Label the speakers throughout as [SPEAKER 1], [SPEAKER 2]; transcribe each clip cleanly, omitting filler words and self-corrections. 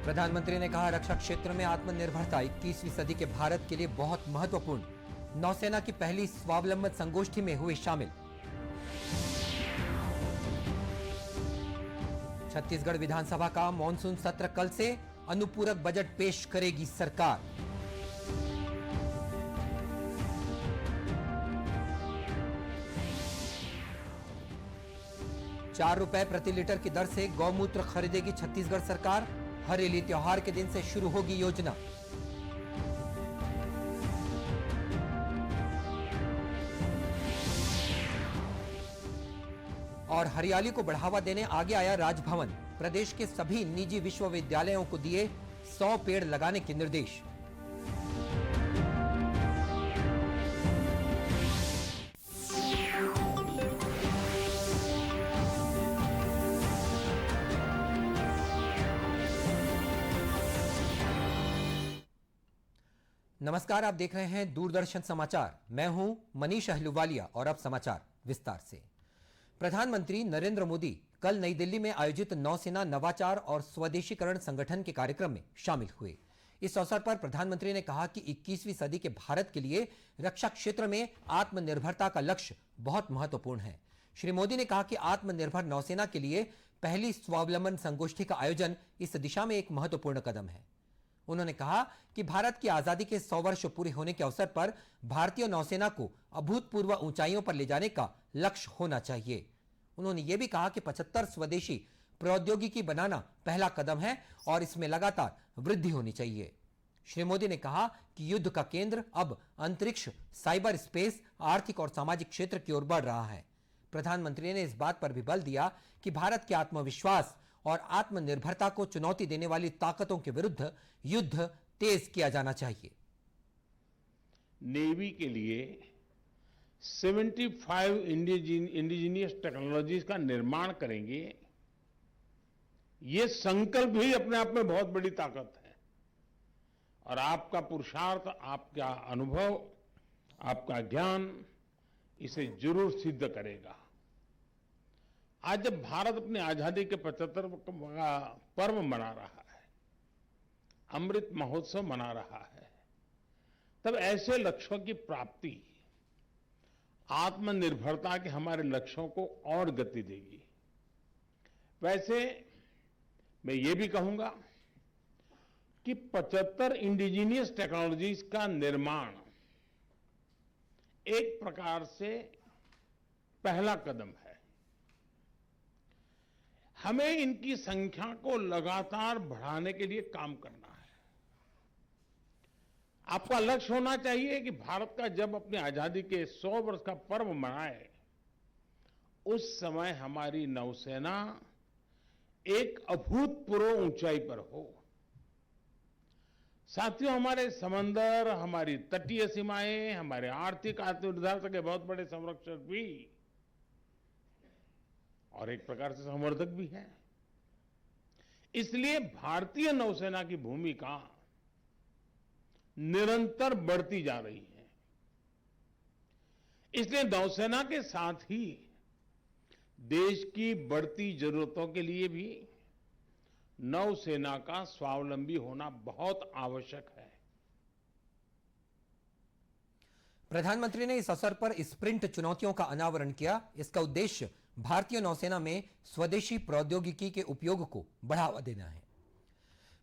[SPEAKER 1] प्रधानमंत्री ने कहा, रक्षा क्षेत्र में आत्मनिर्भरता 21वीं सदी के भारत के लिए बहुत महत्वपूर्ण। नौसेना की पहली स्वावलंबन संगोष्ठी में हुए शामिल। छत्तीसगढ़ विधानसभा का मॉनसून सत्र कल से, अनुपूरक बजट पेश करेगी सरकार। ₹4 प्रति लीटर की दर से गौमूत्र खरीदेगी छत्तीसगढ़ सरकार। हरेली त्योहार के दिन से शुरू होगी योजना। और हरियाली को बढ़ावा देने आगे आया राजभवन। प्रदेश के सभी निजी विश्वविद्यालयों को दिए 100 पेड़ लगाने के निर्देश। नमस्कार, आप देख रहे हैं दूरदर्शन समाचार। मैं हूं मनीष अहलूवालिया और अब समाचार विस्तार से। प्रधानमंत्री नरेंद्र मोदी कल नई दिल्ली में आयोजित नौसेना नवाचार और स्वदेशीकरण संगठन के कार्यक्रम में शामिल हुए। इस अवसर पर प्रधानमंत्री ने कहा कि 21वीं सदी के भारत के लिए रक्षा क्षेत्र में आत्मनिर्भरता का लक्ष्य बहुत महत्वपूर्ण है। श्री मोदी ने कहा कि आत्मनिर्भर नौसेना के लिए पहली स्वावलंबन संगोष्ठी का आयोजन इस दिशा में एक महत्वपूर्ण कदम है। उन्होंने कहा कि भारत की आजादी के 100 वर्ष पूरे होने के अवसर पर भारतीय नौसेना को अभूतपूर्व ऊंचाइयों पर ले जाने का लक्ष्य होना चाहिए। उन्होंने यह भी कहा कि 75 स्वदेशी प्रौद्योगिकी बनाना पहला कदम है और इसमें लगातार वृद्धि होनी चाहिए। श्री मोदी ने कहा कि युद्ध का केंद्र अब अंतरिक्ष, साइबर स्पेस, आर्थिक और सामाजिक क्षेत्र की ओर बढ़ रहा है। प्रधानमंत्री ने इस बात पर भी बल दिया कि भारत के आत्मविश्वास और आत्मनिर्भरता को चुनौती देने वाली ताकतों के विरुद्ध युद्ध तेज किया जाना चाहिए।
[SPEAKER 2] नेवी के लिए 75 इंडिजीनियस टेक्नोलॉजीज का निर्माण करेंगे, ये संकल्प ही अपने आप में बहुत बड़ी ताकत है। और आपका पुरुषार्थ, आपका अनुभव, आपका ज्ञान इसे जरूर सिद्ध करेगा। आज जब भारत अपनी आजादी के 75 का पर्व मना रहा है, अमृत महोत्सव मना रहा है, तब ऐसे लक्ष्यों की प्राप्ति आत्मनिर्भरता के हमारे लक्ष्यों को और गति देगी। वैसे मैं ये भी कहूंगा कि 75 इंडिजीनियस टेक्नोलॉजीज का निर्माण एक प्रकार से पहला कदम है। हमें इनकी संख्या को लगातार बढ़ाने के लिए काम करना है। आपका लक्ष्य होना चाहिए कि भारत का जब अपनी आजादी के 100 वर्ष का पर्व मनाए, उस समय हमारी नौसेना एक अभूतपूर्व ऊंचाई पर हो। साथियों, हमारे समंदर, हमारी तटीय सीमाएं, हमारे आर्थिक आत्मनिर्भरता के बहुत बड़े संरक्षक भी और एक प्रकार से संवर्धक भी है। इसलिए भारतीय नौसेना की भूमिका निरंतर बढ़ती जा रही है। इसलिए नौसेना के साथ ही देश की बढ़ती जरूरतों के लिए भी नौसेना का स्वावलंबी होना बहुत आवश्यक है।
[SPEAKER 1] प्रधानमंत्री ने इस अवसर पर स्प्रिंट चुनौतियों का अनावरण किया। इसका उद्देश्य भारतीय नौसेना में स्वदेशी प्रौद्योगिकी के उपयोग को बढ़ावा देना है।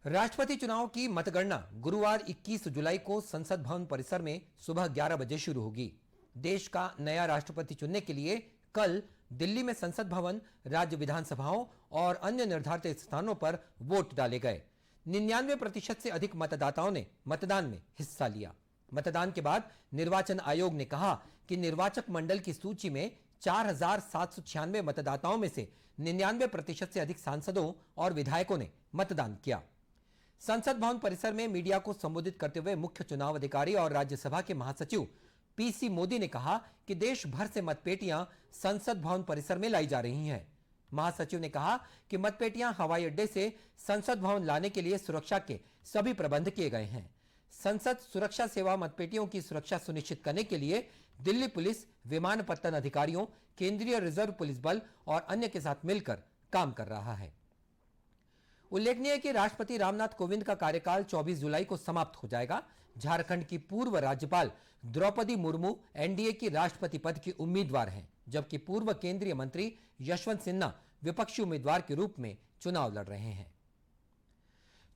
[SPEAKER 1] राष्ट्रपति चुनाव की मतगणना गुरुवार 21 जुलाई को संसद भवन परिसर में सुबह 11 बजे शुरू होगी। देश का नया राष्ट्रपति चुनने के लिए कल दिल्ली में संसद भवन, राज्य विधानसभाओं और अन्य निर्धारित स्थानों पर वोट डाले गए। 99% से अधिक मतदाताओं ने मतदान में हिस्सा लिया। मतदान के बाद निर्वाचन आयोग ने कहा कि निर्वाचक मंडल की सूची में 4796 मतदाताओं में से 99% से अधिक सांसदों और विधायकों ने मतदान किया। संसद भवन परिसर में मीडिया को संबोधित करते हुए मुख्य चुनाव अधिकारी और राज्यसभा के महासचिव पीसी मोदी ने कहा कि देश भर से मतपेटियां संसद भवन परिसर में लाई जा रही हैं। महासचिव ने कहा कि मतपेटियां हवाई अड्डे से संसद भवन लाने के लिए सुरक्षा के सभी प्रबंध किए गए हैं। संसद सुरक्षा सेवा मतपेटियों की सुरक्षा सुनिश्चित करने के लिए दिल्ली पुलिस, विमानपत्तन अधिकारियों, केंद्रीय रिजर्व पुलिस बल और अन्य के साथ मिलकर काम कर रहा है। उल्लेखनीय है कि राष्ट्रपति रामनाथ कोविंद का कार्यकाल 24 जुलाई को समाप्त हो जाएगा। झारखंड की पूर्व राज्यपाल द्रौपदी मुर्मू एनडीए की राष्ट्रपति पद की उम्मीदवार हैं, जबकि पूर्व केंद्रीय मंत्री यशवंत सिन्हा विपक्षी उम्मीदवार के रूप में चुनाव लड़ रहे हैं।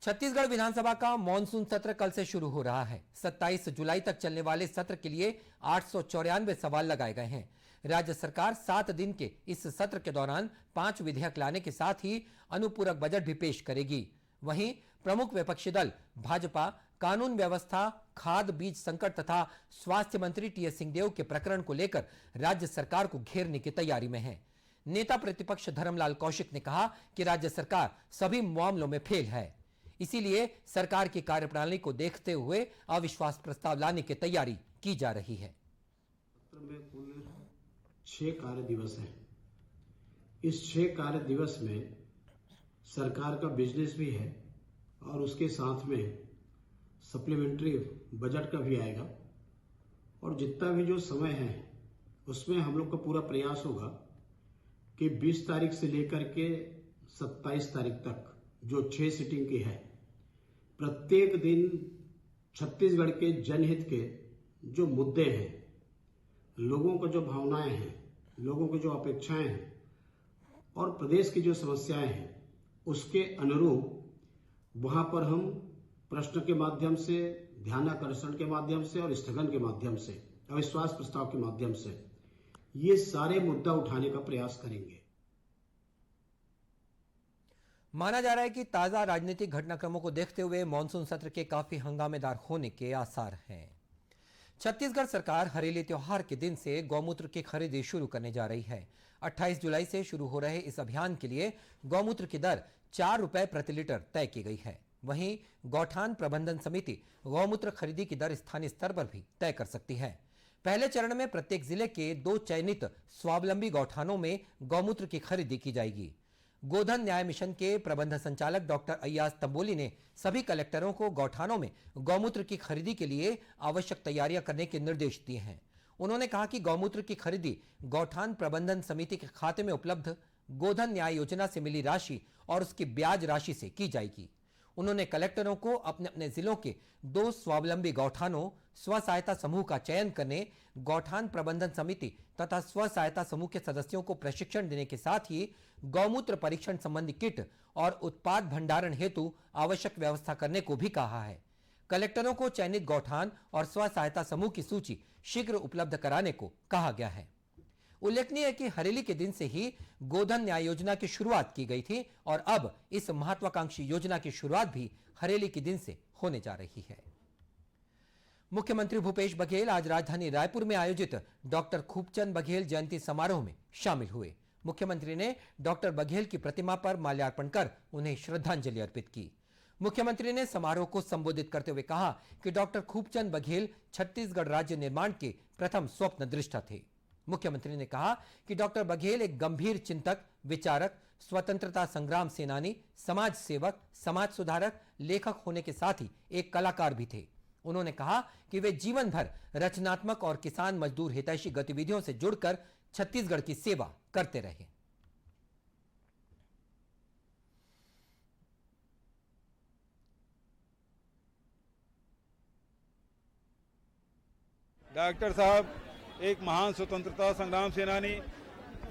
[SPEAKER 1] छत्तीसगढ़ विधानसभा का मॉनसून सत्र कल से शुरू हो रहा है। 27 जुलाई तक चलने वाले सत्र के लिए 894 सवाल लगाए गए हैं। राज्य सरकार 7 दिन के इस सत्र के दौरान 5 विधेयक लाने के साथ ही अनुपूरक बजट भी पेश करेगी। वहीं प्रमुख विपक्षी दल भाजपा कानून व्यवस्था, खाद बीज संकट तथा स्वास्थ्य मंत्री टीएस सिंहदेव के प्रकरण को लेकर राज्य सरकार को घेरने की तैयारी में है। नेता प्रतिपक्ष धर्मलाल कौशिक ने कहा कि राज्य सरकार सभी मामलों में फेल है, इसीलिए सरकार की कार्यप्रणाली को देखते हुए अविश्वास प्रस्ताव लाने की तैयारी की जा रही है।
[SPEAKER 3] सत्र में कुल 6 कार्य दिवस हैं। इस 6 कार्य दिवस में सरकार का बिजनेस भी है और उसके साथ में सप्लीमेंट्री बजट का भी आएगा, और जितना भी जो समय है उसमें हम लोग का पूरा प्रयास होगा कि 20 तारीख से लेकर के 27 तारीख तक जो 6 सीटिंग की है, प्रत्येक दिन छत्तीसगढ़ के जनहित के जो मुद्दे हैं, लोगों को जो भावनाएं हैं, लोगों की जो अपेक्षाएं हैं और प्रदेश की जो समस्याएं हैं, उसके अनुरूप वहां पर हम प्रश्न के माध्यम से, ध्यानाकर्षण के माध्यम से और स्थगन के माध्यम से, अविश्वास प्रस्ताव के माध्यम से ये सारे मुद्दा उठाने का प्रयास करेंगे।
[SPEAKER 1] माना जा रहा है कि ताजा राजनीतिक घटनाक्रमों को देखते हुए मॉनसून सत्र के काफी हंगामेदार होने के आसार हैं। छत्तीसगढ़ सरकार हरेली त्योहार के दिन से गौमूत्र की खरीदी शुरू करने जा रही है। 28 जुलाई से शुरू हो रहे इस अभियान के लिए गौमूत्र की दर 4 रुपए प्रति लीटर तय की गई है। वहीं गौठान प्रबंधन समिति गौमूत्र खरीदी की दर स्थानीय स्तर पर भी तय कर सकती है। पहले चरण में प्रत्येक जिले के 2 चयनित स्वावलंबी गौठानों में गौमूत्र की खरीदी की जाएगी। गोधन न्याय मिशन के प्रबंध संचालक डॉक्टर अय्याज तंबोली ने सभी कलेक्टरों को गौठानों में गौमूत्र की खरीदी के लिए आवश्यक तैयारियां करने के निर्देश दिए हैं। उन्होंने कहा कि गौमूत्र की खरीदी गौठान प्रबंधन समिति के खाते में उपलब्ध गोधन न्याय योजना से मिली राशि और उसकी ब्याज राशि से की जाएगी। उन्होंने कलेक्टरों को अपने अपने जिलों के 2 स्वावलंबी गौठानों, स्व सहायता समूह का चयन करने, गौठान प्रबंधन समिति तथा स्व सहायता समूह के सदस्यों को प्रशिक्षण देने के साथ ही गौमूत्र परीक्षण संबंधी किट और उत्पाद भंडारण हेतु आवश्यक व्यवस्था करने को भी कहा है। कलेक्टरों को चयनित गौठान और स्व सहायता समूह की सूची शीघ्र उपलब्ध कराने को कहा गया है। उल्लेखनीय है कि हरेली के दिन से ही गोधन न्याय योजना की शुरुआत की गई थी और अब इस महत्वाकांक्षी योजना की शुरुआत भी हरेली के दिन से होने जा रही है। मुख्यमंत्री भूपेश बघेल आज राजधानी रायपुर में आयोजित डॉक्टर खूबचंद बघेल जयंती समारोह में शामिल हुए। मुख्यमंत्री ने डॉक्टर बघेल की प्रतिमा पर माल्यार्पण कर उन्हें श्रद्धांजलि अर्पित की। मुख्यमंत्री ने समारोह को संबोधित करते हुए कहा कि डॉक्टर खूबचंद बघेल छत्तीसगढ़ राज्य निर्माण के प्रथम स्वप्नदृष्टा थे। मुख्यमंत्री ने कहा कि डॉक्टर बघेल एक गंभीर चिंतक, विचारक, स्वतंत्रता संग्राम सेनानी, समाज सेवक, समाज सुधारक, लेखक होने के साथ ही एक कलाकार भी थे। उन्होंने कहा कि वे जीवन भर रचनात्मक और किसान मजदूर हितैषी गतिविधियों से जुड़कर छत्तीसगढ़ की सेवा करते रहे।
[SPEAKER 4] डॉक्टर साहब एक महान स्वतंत्रता संग्राम सेनानी,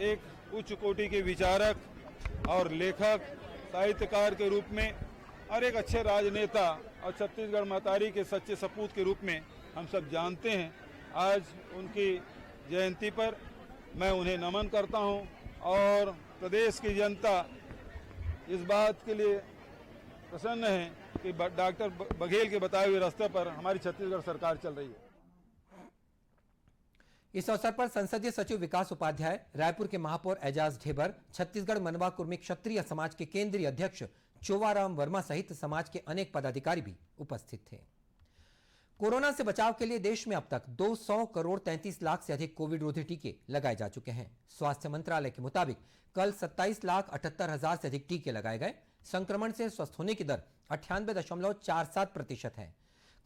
[SPEAKER 4] एक उच्च कोटि के विचारक और लेखक, साहित्यकार के रूप में और एक अच्छे राजनेता और छत्तीसगढ़ महतारी के सच्चे सपूत के रूप में हम सब जानते हैं। आज उनकी जयंती पर मैं उन्हें नमन करता हूं और प्रदेश की जनता इस बात के लिए प्रसन्न है कि डॉक्टर बघेल के बताए हुए रास्ते पर हमारी छत्तीसगढ़ सरकार चल रही है।
[SPEAKER 1] इस अवसर पर संसदीय सचिव विकास उपाध्याय, रायपुर के महापौर एजाज ढेबर, छत्तीसगढ़ मनवा कुर्मी क्षत्रिय समाज के केंद्रीय अध्यक्ष चोवाराम वर्मा सहित समाज के अनेक पदाधिकारी भी उपस्थित थे। कोरोना से बचाव के लिए देश में अब तक 200 करोड़ 33 लाख से अधिक कोविड रोधी टीके लगाए जा चुके हैं। स्वास्थ्य मंत्रालय के मुताबिक कल 27,78,000 से अधिक टीके लगाए गए। संक्रमण से स्वस्थ होने की दर 98.47% है।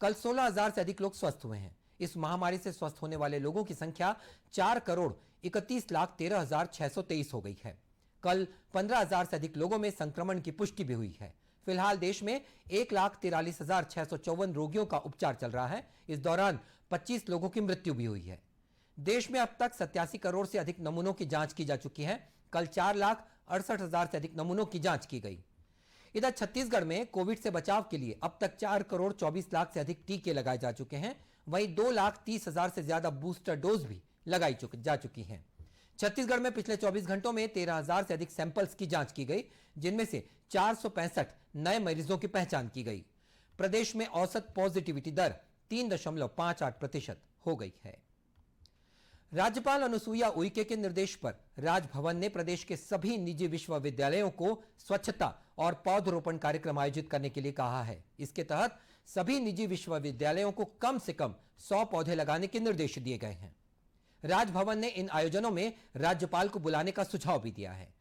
[SPEAKER 1] कल 16,000 से अधिक लोग स्वस्थ हुए हैं। इस महामारी से स्वस्थ होने वाले लोगों की संख्या 4,31,13,623 हो गई है। कल 15,000 से अधिक लोगों में संक्रमण की पुष्टि भी हुई है। फिलहाल देश में 1,43,654 रोगियों का उपचार चल रहा है। इस दौरान 25 लोगों की मृत्यु भी हुई है। देश में अब तक 87 करोड़ से अधिक नमूनों की जांच की जा चुकी है। कल 4,68,000 से अधिक नमूनों की जांच की गई। इधर छत्तीसगढ़ में कोविड से बचाव के लिए अब तक 4 करोड़ 24 लाख से अधिक टीके लगाए जा चुके हैं। वहीं 2,30,000 से ज्यादा बूस्टर डोज भी लगाई जा चुकी हैं। छत्तीसगढ़ में पिछले 24 घंटों में 13,000 से अधिक सैंपल्स की जांच की गई, जिनमें से 465 नए मरीजों की पहचान की गई। प्रदेश में औसत पॉजिटिविटी दर 3.58% हो गई है। राज्यपाल अनुसुईया उइके के निर्देश पर राजभवन ने प्रदेश के सभी निजी विश्वविद्यालयों को स्वच्छता और पौधरोपण कार्यक्रम आयोजित करने के लिए कहा है। इसके तहत सभी निजी विश्वविद्यालयों को कम से कम 100 पौधे लगाने के निर्देश दिए गए हैं। राजभवन ने इन आयोजनों में राज्यपाल को बुलाने का सुझाव भी दिया है।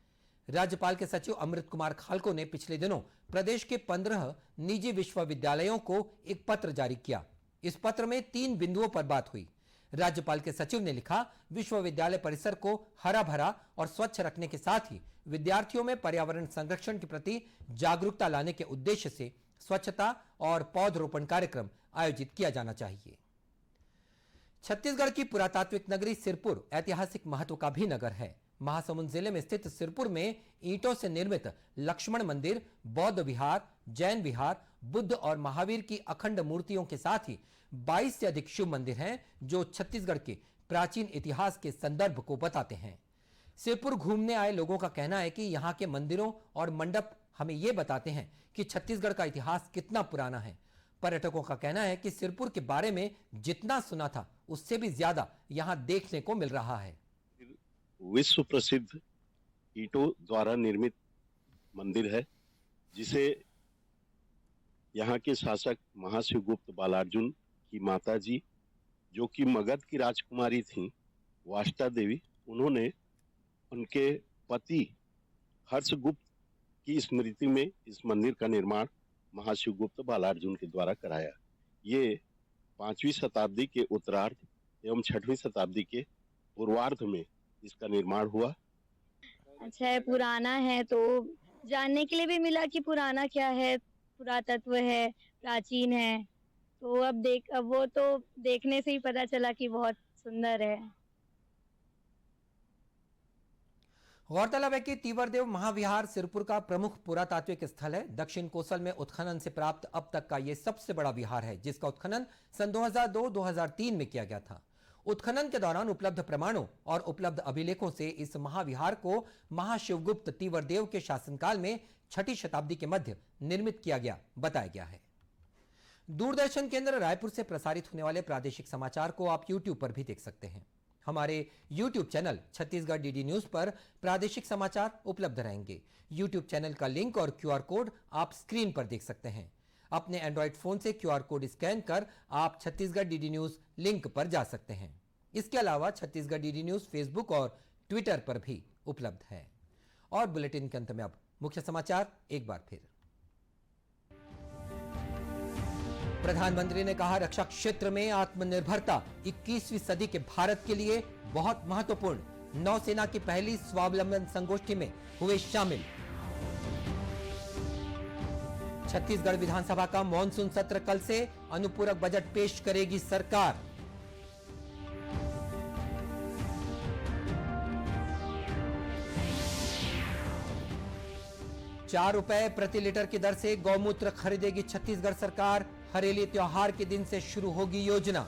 [SPEAKER 1] राज्यपाल के सचिव अमृत कुमार खालको ने पिछले दिनों प्रदेश के 15 निजी विश्वविद्यालयों को एक पत्र जारी किया। इस पत्र में 3 बिंदुओं पर बात हुई। राज्यपाल के सचिव ने लिखा, विश्वविद्यालय परिसर को हरा भरा और स्वच्छ रखने के साथ ही विद्यार्थियों में पर्यावरण संरक्षण के प्रति जागरूकता लाने के उद्देश्य से स्वच्छता और पौधरोपण कार्यक्रम आयोजित किया जाना चाहिए। छत्तीसगढ़ की पुरातात्विक नगरी सिरपुर ऐतिहासिक महत्व का भी नगर है। महासमुंद जिले में स्थित सिरपुर में ईंटों से निर्मित लक्ष्मण मंदिर, बौद्ध विहार, जैन विहार, बुद्ध और महावीर की अखंड मूर्तियों के साथ ही 22 से अधिक शिव मंदिर हैं, जो छत्तीसगढ़ के प्राचीन इतिहास के संदर्भ को बताते हैं। सिरपुर घूमने आए लोगों का कहना है कि यहाँ के मंदिरों और मंडप हमें ये बताते हैं कि छत्तीसगढ़ का इतिहास कितना पुराना है। पर्यटकों का कहना है कि सिरपुर के बारे में जितना सुना था उससे भी ज्यादा यहाँ देखने को मिल रहा है।
[SPEAKER 5] विश्व प्रसिद्ध ईंटों द्वारा निर्मित मंदिर है, जिसे यहाँ के शासक महाशिवगुप्त बालार्जुन की माता जी, जो कि मगध की राजकुमारी थीं, वाष्टा देवी, उन्होंने उनके पति हर्षगुप्त की स्मृति में इस मंदिर का निर्माण महाशिवगुप्त बालार्जुन के द्वारा कराया। ये 5वीं शताब्दी के उत्तरार्ध एवं 6वीं शताब्दी के पूर्वार्ध में इसका निर्माण हुआ।
[SPEAKER 6] अच्छा है, पुराना है, तो जानने के लिए भी मिला कि पुराना क्या है, पुरातत्व है, प्राचीन है। तो अब वो तो देखने से ही पता चला कि बहुत सुंदर है।
[SPEAKER 1] गौरतलब है कि तीवरदेव महाविहार सिरपुर का प्रमुख पुरातात्विक स्थल है। दक्षिण कोसल में उत्खनन से प्राप्त अब तक का यह सबसे बड़ा विहार है, जिसका उत्खनन सन 2002-2003 में किया गया था। उत्खनन के दौरान उपलब्ध प्रमाणों और उपलब्ध अभिलेखों से इस महाविहार को महाशिवगुप्त तीवरदेव के शासनकाल में 6ठी शताब्दी के मध्य निर्मित किया गया बताया गया है। दूरदर्शन केंद्र रायपुर से प्रसारित होने वाले प्रादेशिक समाचार को आप YouTube पर भी देख सकते हैं। हमारे YouTube channel Chhattisgarh DD news पर प्रादेशिक समाचार उपलब्ध रहेंगे। YouTube चैनल का लिंक और QR कोड आप स्क्रीन पर देख सकते हैं। अपने एंड्रॉइड फोन से QR कोड स्कैन कर आप छत्तीसगढ़ डीडी न्यूज लिंक पर जा सकते हैं। इसके अलावा छत्तीसगढ़ डीडी न्यूज फेसबुक और ट्विटर पर भी उपलब्ध है। और बुलेटिन के अंत में अब मुख्य समाचार एक बार फिर। प्रधानमंत्री ने कहा, रक्षा क्षेत्र में आत्मनिर्भरता 21वीं सदी के भारत के लिए बहुत महत्वपूर्ण। नौसेना की पहली स्वावलंबन संगोष्ठी में हुए शामिल। छत्तीसगढ़ विधानसभा का मॉनसून सत्र कल से, अनुपूरक बजट पेश करेगी सरकार। ₹4 प्रति लीटर की दर से गौमूत्र खरीदेगी छत्तीसगढ़ सरकार। हरेली त्योहार के दिन से शुरू होगी योजना।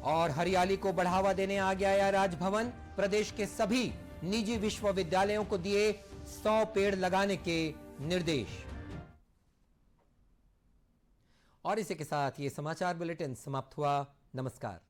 [SPEAKER 1] और हरियाली को बढ़ावा देने आ गया राजभवन। प्रदेश के सभी निजी विश्वविद्यालयों को दिए 100 पेड़ लगाने के निर्देश। और इसी के साथ ये समाचार बुलेटिन समाप्त हुआ। नमस्कार।